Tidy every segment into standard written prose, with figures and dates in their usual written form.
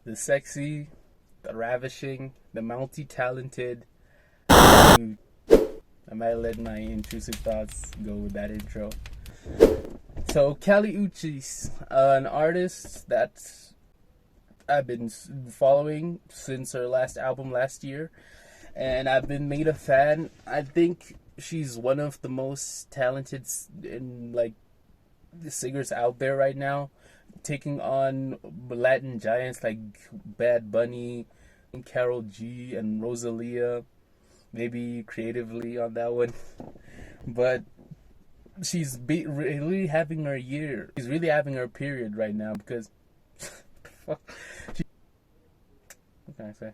the sexy, the ravishing, the multi-talented. I might let my intrusive thoughts go with that intro. So Kelly Uchis, an artist that I've been following since her last album last year, and I've been made a fan. I think she's one of the most talented and the singers out there right now, taking on Latin giants like Bad Bunny, Carol G, and Rosalia. Maybe creatively on that one, but she's really having her year. She's really having her period right now because what can I say?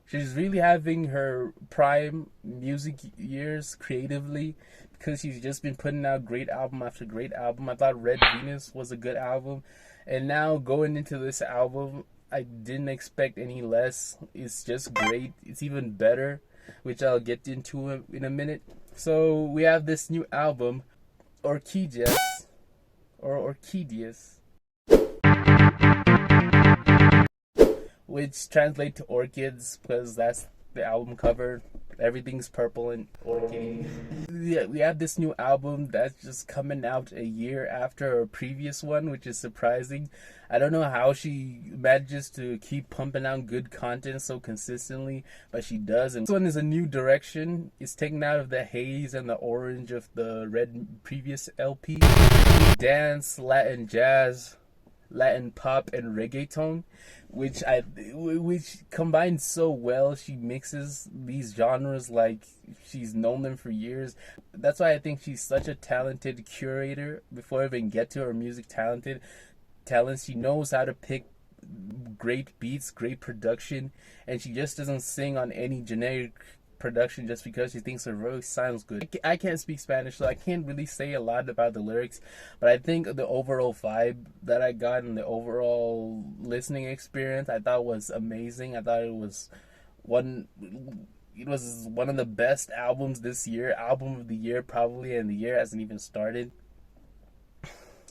She's really having her prime music years creatively because she's just been putting out great album after great album. I thought Red Venus was a good album, and now going into this album, I didn't expect any less. It's just great. It's even better, which I'll get into in a minute. So we have this new album, Orquideas, or Orquideas, which translate to orchids because that's the album cover. Everything's purple and orchid. Yeah, we have this new album that's just coming out a year after our previous one, which is surprising. I don't know how she manages to keep pumping out good content so consistently, but she does. And this one is a new direction. It's taken out of the haze and the orange of the red previous LP. Dance, Latin jazz, Latin pop, and reggaeton, which combines so well. She mixes these genres like she's known them for years. That's why I think she's such a talented curator. Before I even get to her music talents, she knows how to pick great beats, great production, and she just doesn't sing on any generic production just because she thinks her voice sounds good. I can't speak Spanish, so I can't really say a lot about the lyrics, but I think the overall vibe that I got and the overall listening experience I thought was amazing. I thought it was one of the best albums this year, album of the year probably, and the year hasn't even started.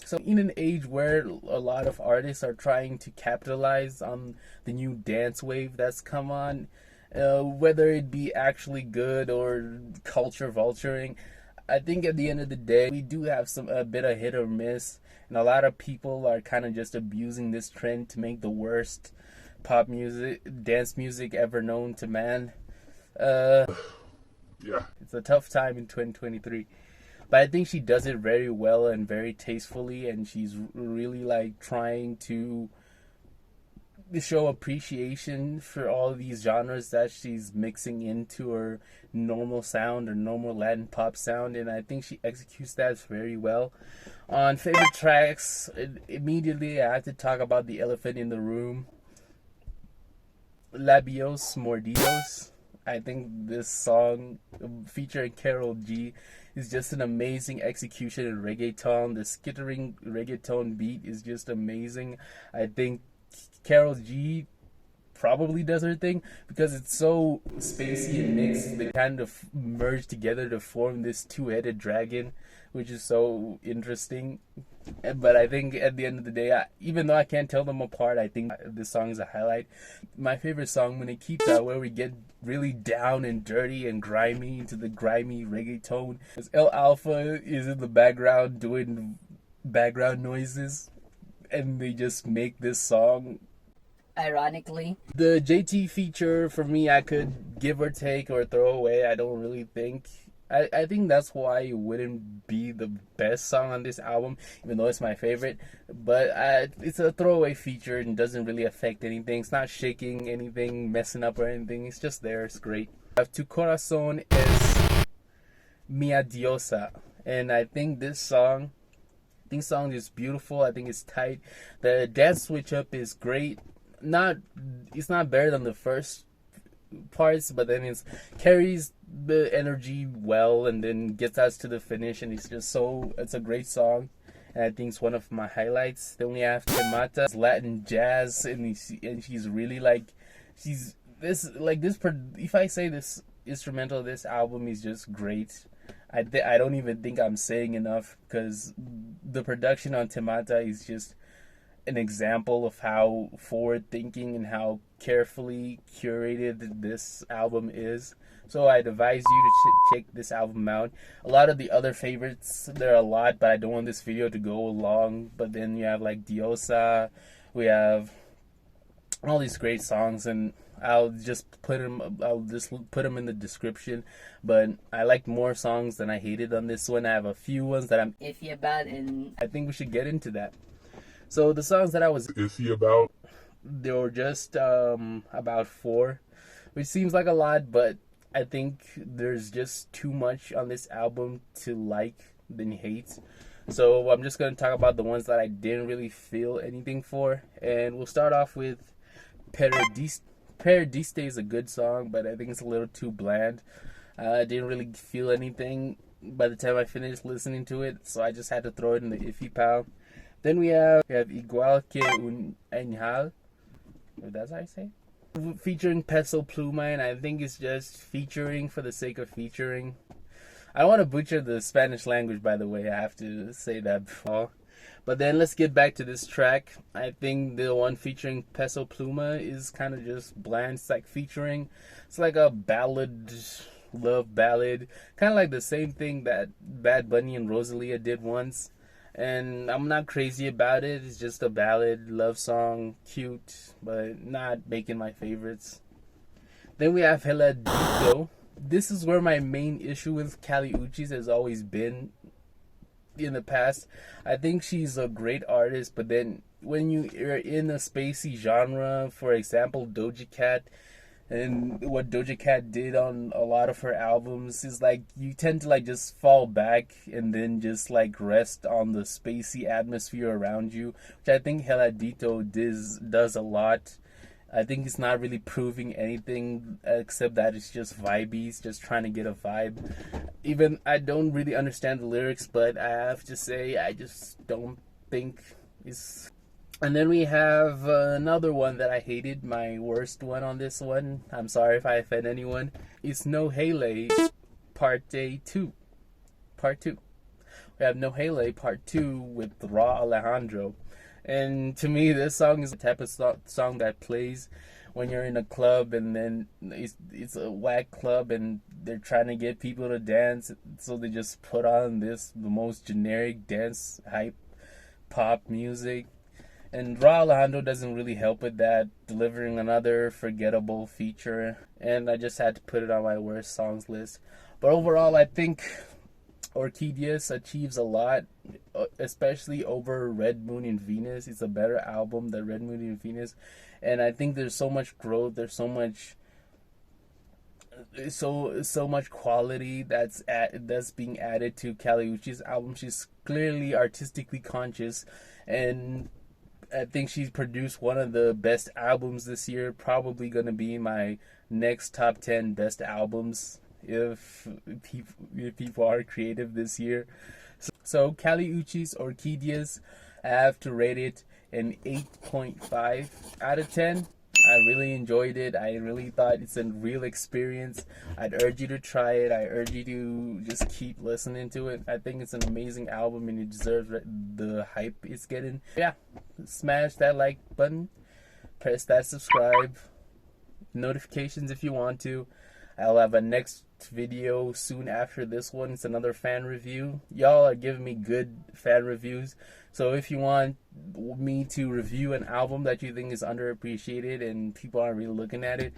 So in an age where a lot of artists are trying to capitalize on the new dance wave that's come on, whether it be actually good or culture vulturing, I think at the end of the day, we do have a bit of hit or miss, and a lot of people are kind of just abusing this trend to make the worst pop music, dance music ever known to man. Yeah, it's a tough time in 2023. But I think she does it very well and very tastefully, and she's really trying to show appreciation for all these genres that she's mixing into her normal sound or normal Latin pop sound, and I think she executes that very well. On favorite tracks, immediately I have to talk about the elephant in the room, Labios, Mordidos. I think this song featuring Carol G is just an amazing execution in reggaeton. The skittering reggaeton beat is just amazing. I think Carol G probably does her thing because it's so spacey and mixed. They kind of merge together to form this two-headed dragon, which is so interesting. But I think at the end of the day, even though I can't tell them apart, I think this song is a highlight. My favorite song, Munékita, where we get really down and dirty and grimy into the grimy reggaeton. El Alpha is in the background doing background noises, and they just make this song. Ironically, the JT feature for me, I could give or take or throw away. I don't really think. I think that's why it wouldn't be the best song on this album, even though it's my favorite. But it's a throwaway feature and doesn't really affect anything. It's not shaking anything, messing up or anything. It's just there. It's great. To Corazón is Mia Diosa, and I think this song is beautiful. I think it's tight. The dance switch up is great. It's not better than the first parts, but then it carries the energy well and then gets us to the finish, and it's a great song, and I think it's one of my highlights. Then we have Temata, it's Latin jazz, and she's really if I say this instrumental of this album is just great, I don't even think I'm saying enough, because the production on Temata is just an example of how forward thinking and how carefully curated this album is. So I'd advise you to check this album out. A lot of the other favorites, there are a lot, but I don't want this video to go long. But then you have like Diosa, we have all these great songs, and I'll just put them in the description. But I liked more songs than I hated on this one. I have a few ones that I'm iffy about, and I think we should get into that. So the songs that I was iffy about, there were just about 4, which seems like a lot, but I think there's just too much on this album to like than hate. So I'm just going to talk about the ones that I didn't really feel anything for. And we'll start off with Paradiste is a good song, but I think it's a little too bland. I didn't really feel anything by the time I finished listening to it, so I just had to throw it in the iffy pile. Then we have Igual que un Angel. That's how I say? Featuring Peso Pluma, and I think it's just featuring for the sake of featuring. I don't want to butcher the Spanish language, by the way. I have to say that before. But then let's get back to this track. I think the one featuring Peso Pluma is kind of just bland. It's like featuring. It's like a ballad, love ballad. Kind of like the same thing that Bad Bunny and Rosalia did once. And I'm not crazy about it. It's just a ballad, love song, cute, but not making my favorites. Then we have Hay Let Parte. This is where my main issue with Kali Uchis has always been in the past. I think she's a great artist, but then when you're in a spacey genre, for example, Doja Cat, and what Doja Cat did on a lot of her albums is like you tend to like just fall back and then just like rest on the spacey atmosphere around you, which I think Hay Let Parte does a lot. I think it's not really proving anything except that it's just vibey. It's just trying to get a vibe. Even I don't really understand the lyrics, but I have to say I just don't think it's. And then we have another one that I hated, my worst one on this one. I'm sorry if I offend anyone. It's No Hay Let Parte 2. Part 2. We have No Hay Let Part 2 with Raw Alejandro. And to me, this song is the type of song that plays when you're in a club and then it's a whack club and they're trying to get people to dance. So they just put on the most generic dance hype pop music. And Raw Alejandro doesn't really help with that, delivering another forgettable feature. And I just had to put it on my worst songs list. But overall, I think Orquideas achieves a lot, especially over Red Moon and Venus. It's a better album than Red Moon and Venus. And I think there's so much growth, there's so much quality that's being added to Kali Uchis' album. She's clearly artistically conscious, and I think she's produced one of the best albums this year. Probably going to be my next top 10 best albums if people are creative this year. So Kali Uchis Orquideas, I have to rate it an 8.5 out of 10. I really enjoyed it. I really thought it's a real experience. I'd urge you to try it. I urge you to just keep listening to it. I think it's an amazing album and it deserves the hype it's getting. Yeah, smash that like button. Press that subscribe. Notifications if you want to. I'll have a next video soon after this one. It's another fan review. Y'all are giving me good fan reviews. So if you want me to review an album that you think is underappreciated and people aren't really looking at it,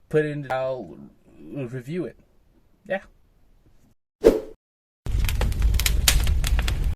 put it in, I'll review it. Yeah.